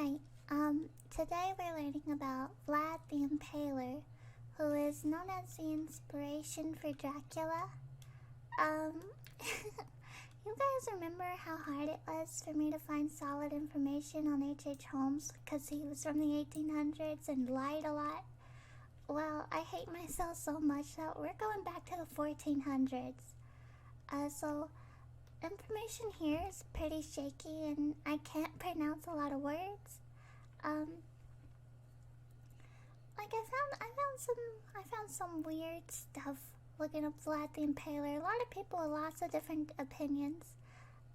Alright, today we're learning about Vlad the Impaler, who is known as the inspiration for Dracula. You guys remember how hard it was for me to find solid information on H.H. Holmes because he was from the 1800s and lied a lot? Well, I hate myself so much that we're going back to the 1400s. So information here is pretty shaky and I can't pronounce a lot of words. I found some weird stuff looking up Vlad the Impaler. A lot of people with lots of different opinions.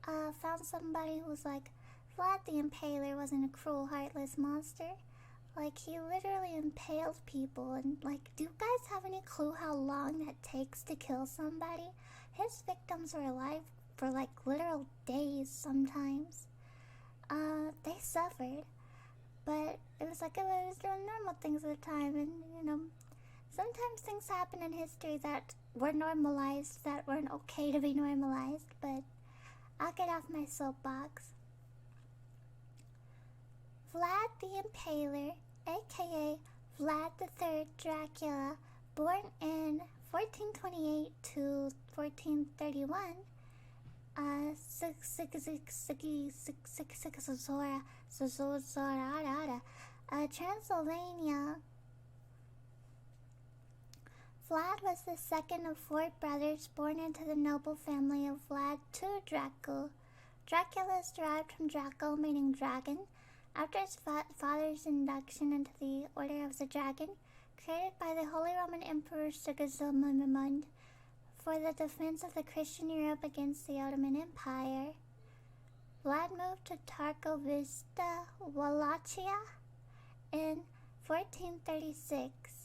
Found somebody who was like, Vlad the Impaler wasn't a cruel, heartless monster. Like, he literally impaled people, and like, do you guys have any clue how long that takes to kill somebody? His victims were alive for like literal days sometimes. They suffered, but it was like it was doing normal things at the time, and sometimes things happen in history that were normalized that weren't okay to be normalized, but I'll get off my soapbox. Vlad the Impaler, aka Vlad III Dracula, born in 1428 to 1431, Transylvania. Vlad was the second of 4 brothers born into the noble family of Vlad II Dracul. Dracula is derived from Draco, meaning dragon, after his father's induction into the Order of the Dragon, created by the Holy Roman Emperor Sigismund for the defense of the Christian Europe against the Ottoman Empire. Vlad moved to Targovista, Wallachia in 1436.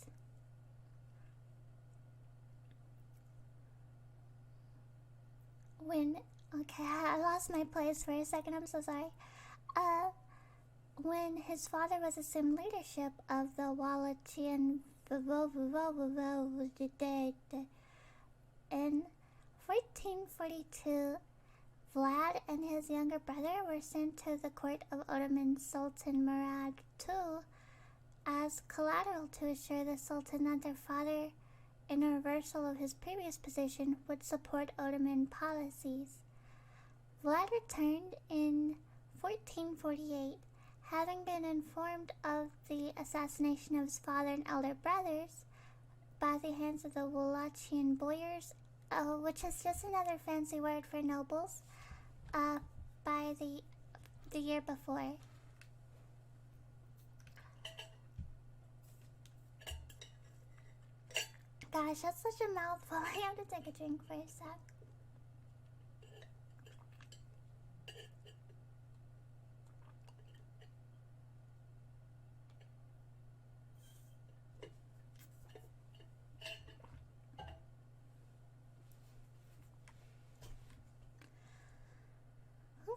I lost my place for a second, I'm so sorry. When his father was assumed leadership of the Wallachian in 1442, Vlad and his younger brother were sent to the court of Ottoman Sultan Murad II as collateral to assure the Sultan that their father, in a reversal of his previous position, would support Ottoman policies. Vlad returned in 1448, having been informed of the assassination of his father and elder brothers by the hands of the Wallachian boyars, which is just another fancy word for nobles, by the year before. Gosh, that's such a mouthful. I have to take a drink for a sec.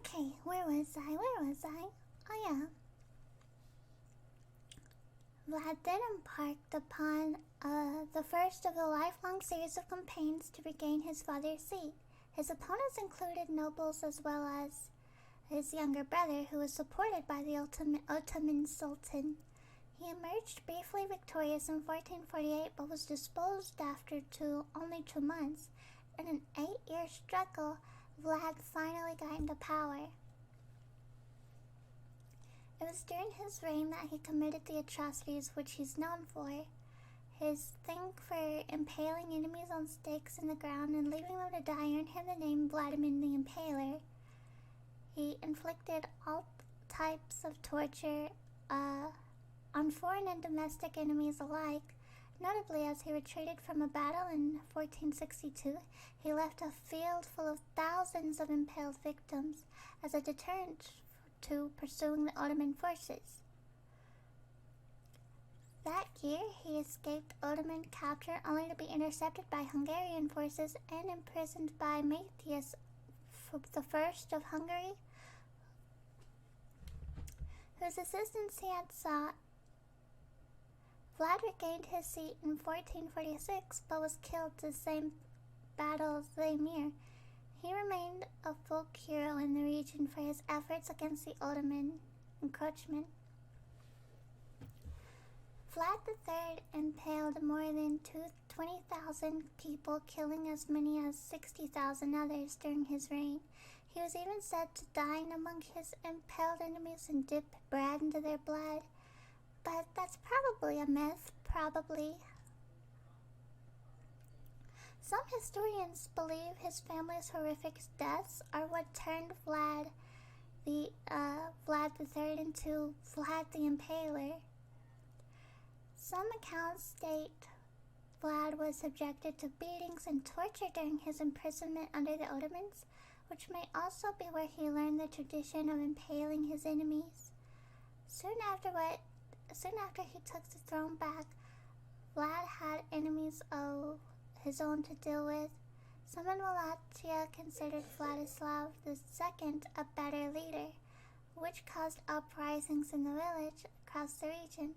Okay, where was I? Oh yeah. Vlad then embarked upon the first of a lifelong series of campaigns to regain his father's seat. His opponents included nobles as well as his younger brother, who was supported by the Ottoman Sultan. He emerged briefly victorious in 1448, but was disposed after only 2 months. In an 8-year struggle, Vlad finally got into power. It was during his reign that he committed the atrocities which he's known for. His thing for impaling enemies on stakes in the ground and leaving them to die earned him the name Vladimir the Impaler. He inflicted all types of torture on foreign and domestic enemies alike. Notably, as he retreated from a battle in 1462, he left a field full of thousands of impaled victims as a deterrent to pursuing the Ottoman forces. That year, he escaped Ottoman capture only to be intercepted by Hungarian forces and imprisoned by Matthias I of Hungary, whose assistance he had sought. Vlad regained his seat in 1446, but was killed the same battle same year. He remained a folk hero in the region for his efforts against the Ottoman encroachment. Vlad III impaled more than 20,000 people, killing as many as 60,000 others during his reign. He was even said to dine among his impaled enemies and dip bread into their blood. But that's probably a myth, probably. Some historians believe his family's horrific deaths are what turned Vlad III into Vlad the Impaler. Some accounts state Vlad was subjected to beatings and torture during his imprisonment under the Ottomans, which may also be where he learned the tradition of impaling his enemies. Soon after he took the throne back, Vlad had enemies of his own to deal with. Some in Wallachia considered Vladislav II a better leader, which caused uprisings in the village across the region.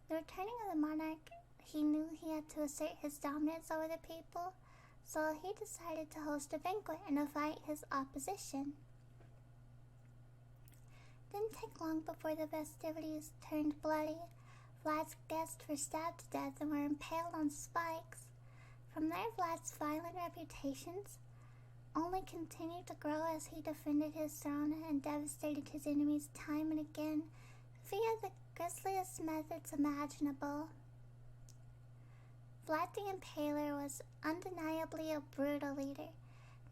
The returning of the monarch, he knew he had to assert his dominance over the people, so he decided to host a banquet and invite his opposition. Didn't take long before the festivities turned bloody. Vlad's guests were stabbed to death and were impaled on spikes. From there, Vlad's violent reputations only continued to grow as he defended his throne and devastated his enemies time and again via the grisliest methods imaginable. Vlad the Impaler was undeniably a brutal leader.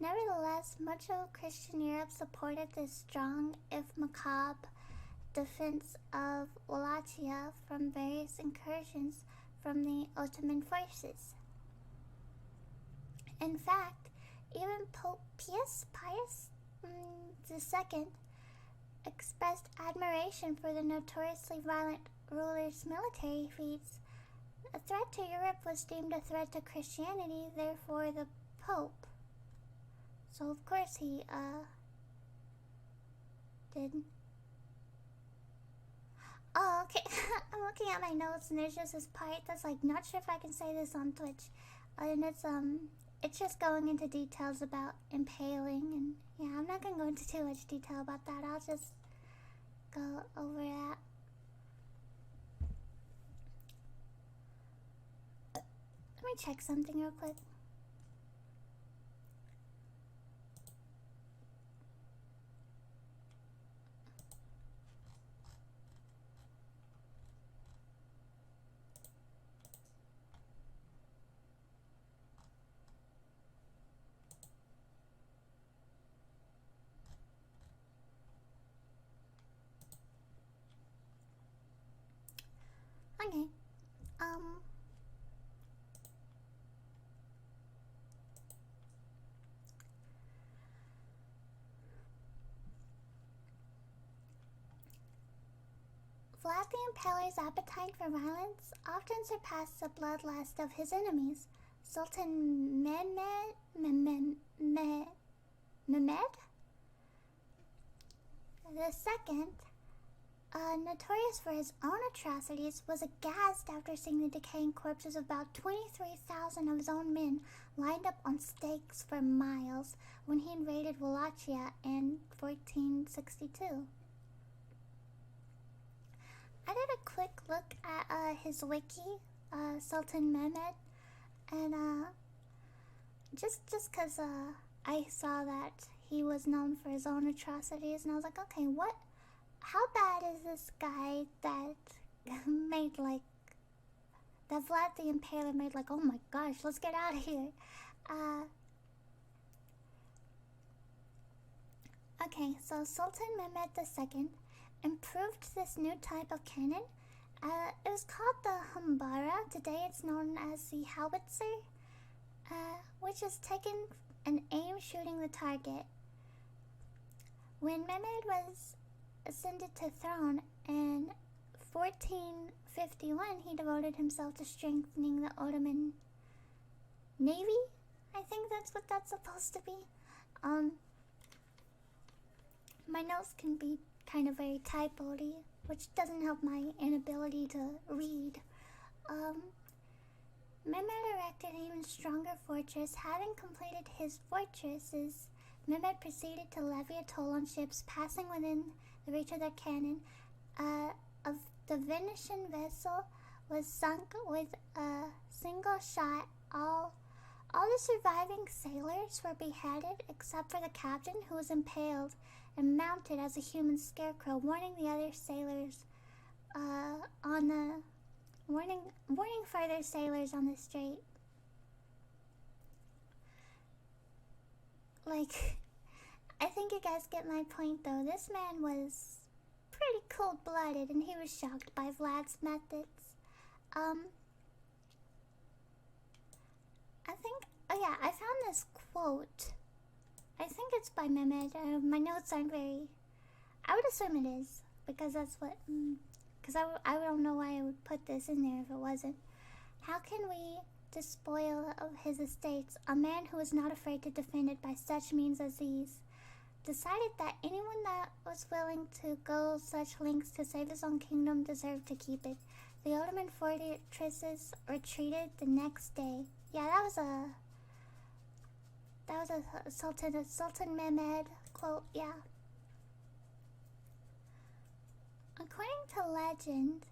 Nevertheless, much of Christian Europe supported this strong, if macabre, defense of Wallachia from various incursions from the Ottoman forces. In fact, even Pope Pius II expressed admiration for the notoriously violent ruler's military feats. A threat to Europe was deemed a threat to Christianity, therefore the Pope. So of course he, did. Oh, okay. I'm looking at my notes and there's just this part that's like, not sure if I can say this on Twitch. And it's just going into details about impaling, and yeah, I'm not gonna go into too much detail about that. I'll just go over that. Let me check something real quick. Okay. Vlad the Impaler's appetite for violence often surpassed the bloodlust of his enemies. Sultan Mehmed II, notorious for his own atrocities, was aghast after seeing the decaying corpses of about 23,000 of his own men lined up on stakes for miles when he invaded Wallachia in 1462. I did a quick look at his wiki, Sultan Mehmed, and just because I saw that he was known for his own atrocities, and I was like, okay, how bad is this guy that made that Vlad the Impaler made oh my gosh, let's get out of here. Okay, so Sultan Mehmed II improved this new type of cannon. It was called the Humbara. Today it's known as the howitzer, which is taken and aim shooting the target. When Mehmed was ascended to throne in 1451, he devoted himself to strengthening the Ottoman navy. I think that's what that's supposed to be. My notes can be kind of very typo-y, which doesn't help my inability to read. Mehmed erected an even stronger fortress. Having completed his fortresses, Mehmed proceeded to levy a toll on ships passing within the reach of their cannon. Of the Venetian vessel was sunk with a single shot. All the surviving sailors were beheaded except for the captain, who was impaled and mounted as a human scarecrow, warning the other sailors warning further sailors on the strait. Like, I think you guys get my point though. This man was pretty cold-blooded and he was shocked by Vlad's methods. I found this quote. I think it's by Mehmed. My notes aren't very... I would assume it is, because that's what... Because I don't know why I would put this in there if it wasn't. How can we despoil of his estates a man who is not afraid to defend it by such means as these? Decided that anyone that was willing to go such lengths to save his own kingdom deserved to keep it. The Ottoman fortresses retreated the next day. Yeah, that was a Sultan Mehmed quote, yeah. According to legend,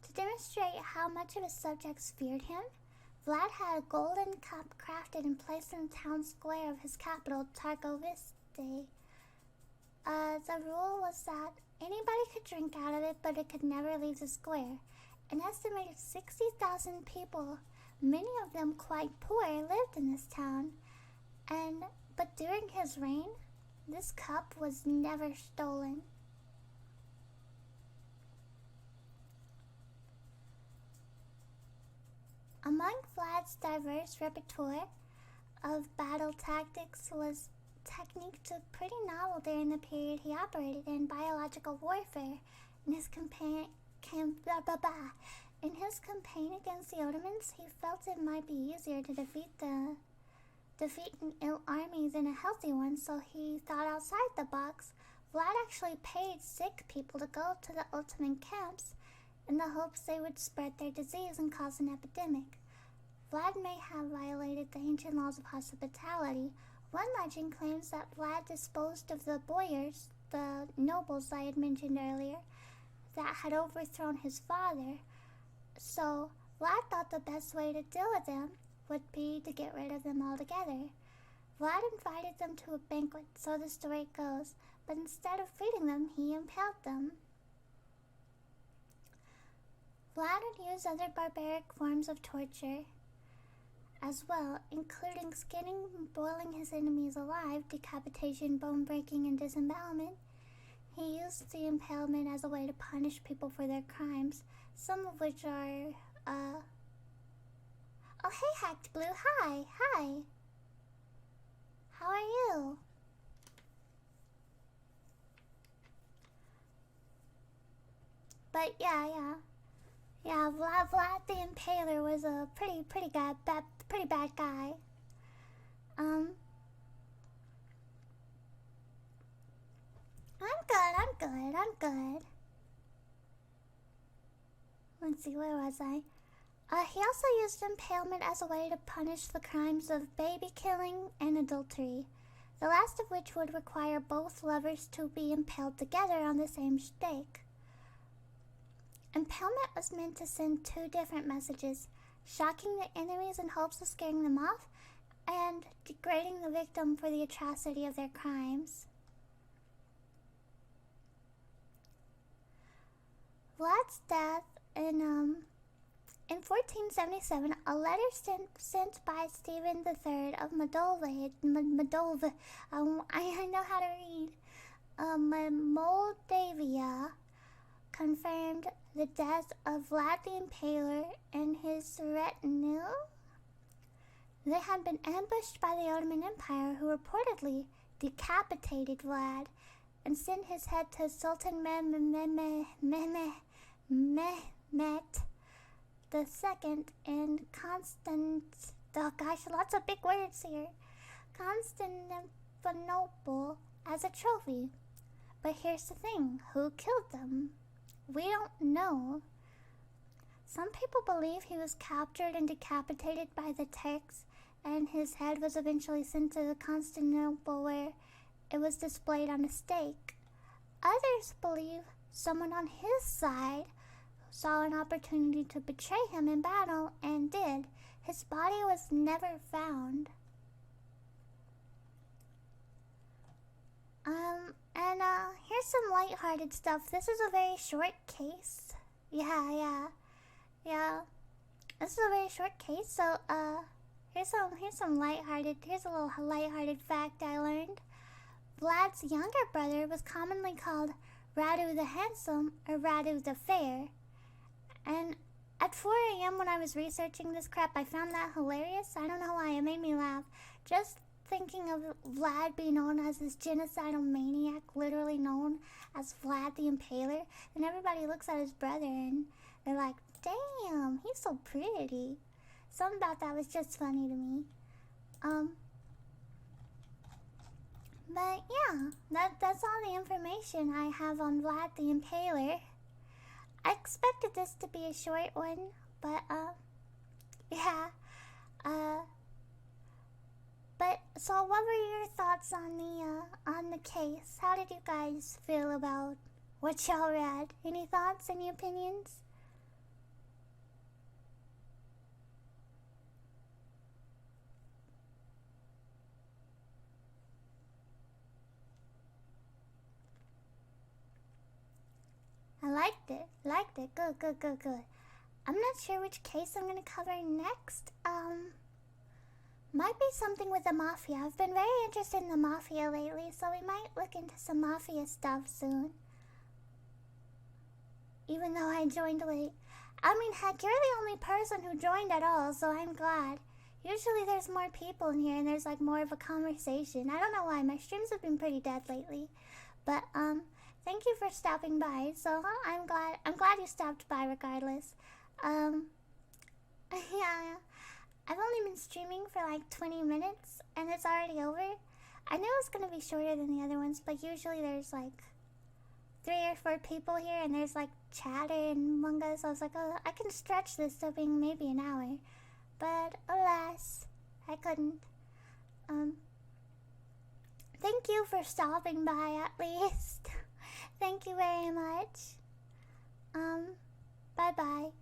to demonstrate how much of his subjects feared him, Vlad had a golden cup crafted and placed in the town square of his capital, Targoviste. The rule was that anybody could drink out of it, but it could never leave the square. An estimated 60,000 people, many of them quite poor, lived in this town. But during his reign, this cup was never stolen. Among Vlad's diverse repertoire of battle tactics was technique pretty novel during the period he operated in, biological warfare. In his campaign against the Ottomans, he felt it might be easier to defeat an ill army than a healthy one, so he thought outside the box. Vlad actually paid sick people to go to the Ottoman camps in the hopes they would spread their disease and cause an epidemic. Vlad may have violated the ancient laws of hospitality. One legend claims that Vlad disposed of the boyars, the nobles I had mentioned earlier, that had overthrown his father. So Vlad thought the best way to deal with them would be to get rid of them altogether. Vlad invited them to a banquet, so the story goes, but instead of feeding them, he impaled them. Vlad would use other barbaric forms of torture as well, including skinning and boiling his enemies alive, decapitation, bone breaking, and disembowelment. He used the impalement as a way to punish people for their crimes, some of which are, Oh, hey, Hacked Blue, hi. How are you? But yeah, Vlad the Impaler was a pretty bad guy. I'm good. Let's see, where was I? He also used impalement as a way to punish the crimes of baby killing and adultery, the last of which would require both lovers to be impaled together on the same stake. Impalement was meant to send two different messages: shocking the enemies in hopes of scaring them off, and degrading the victim for the atrocity of their crimes. Vlad's death in 1477, a letter sent by Stephen III of Moldova, I know how to read, Moldavia, confirmed the death of Vlad the Impaler and his retinue. They had been ambushed by the Ottoman Empire, who reportedly decapitated Vlad and sent his head to Sultan Mehmet II in lots of big words here, Constantinople, as a trophy. But here's the thing, who killed them? We don't know. Some people believe he was captured and decapitated by the Turks, and his head was eventually sent to Constantinople, where it was displayed on a stake. others believe someone on his side saw an opportunity to betray him in battle and did. His body was never found. Here's some lighthearted stuff. This is a very short case. Yeah. This is a very short case, so, here's a little lighthearted fact I learned. Vlad's younger brother was commonly called Radu the Handsome or Radu the Fair. And at 4 a.m. when I was researching this crap, I found that hilarious. I don't know why, it made me laugh. Just thinking of Vlad being known as this genocidal maniac, literally known as Vlad the Impaler, and everybody looks at his brother and they're like, damn, he's so pretty. Something about that was just funny to me. But yeah, that's all the information I have on Vlad the Impaler. I expected this to be a short one, but yeah. But so what were your thoughts on the case? How did you guys feel about what y'all read? Any thoughts, any opinions? I liked it. Good. I'm not sure which case I'm gonna cover next. Might be something with the mafia. I've been very interested in the mafia lately, so we might look into some mafia stuff soon. Even though I joined late. I mean, heck, you're the only person who joined at all, so I'm glad. Usually there's more people in here and there's like more of a conversation. I don't know why, my streams have been pretty dead lately. But, thank you for stopping by. So, I'm glad you stopped by regardless. Yeah. I've only been streaming for like 20 minutes and it's already over. I knew it was gonna be shorter than the other ones, but usually there's like 3 or 4 people here and there's like chatter among us. So I was like, oh, I can stretch this to being maybe an hour. But alas, I couldn't. Thank you for stopping by at least. Thank you very much. Bye-bye.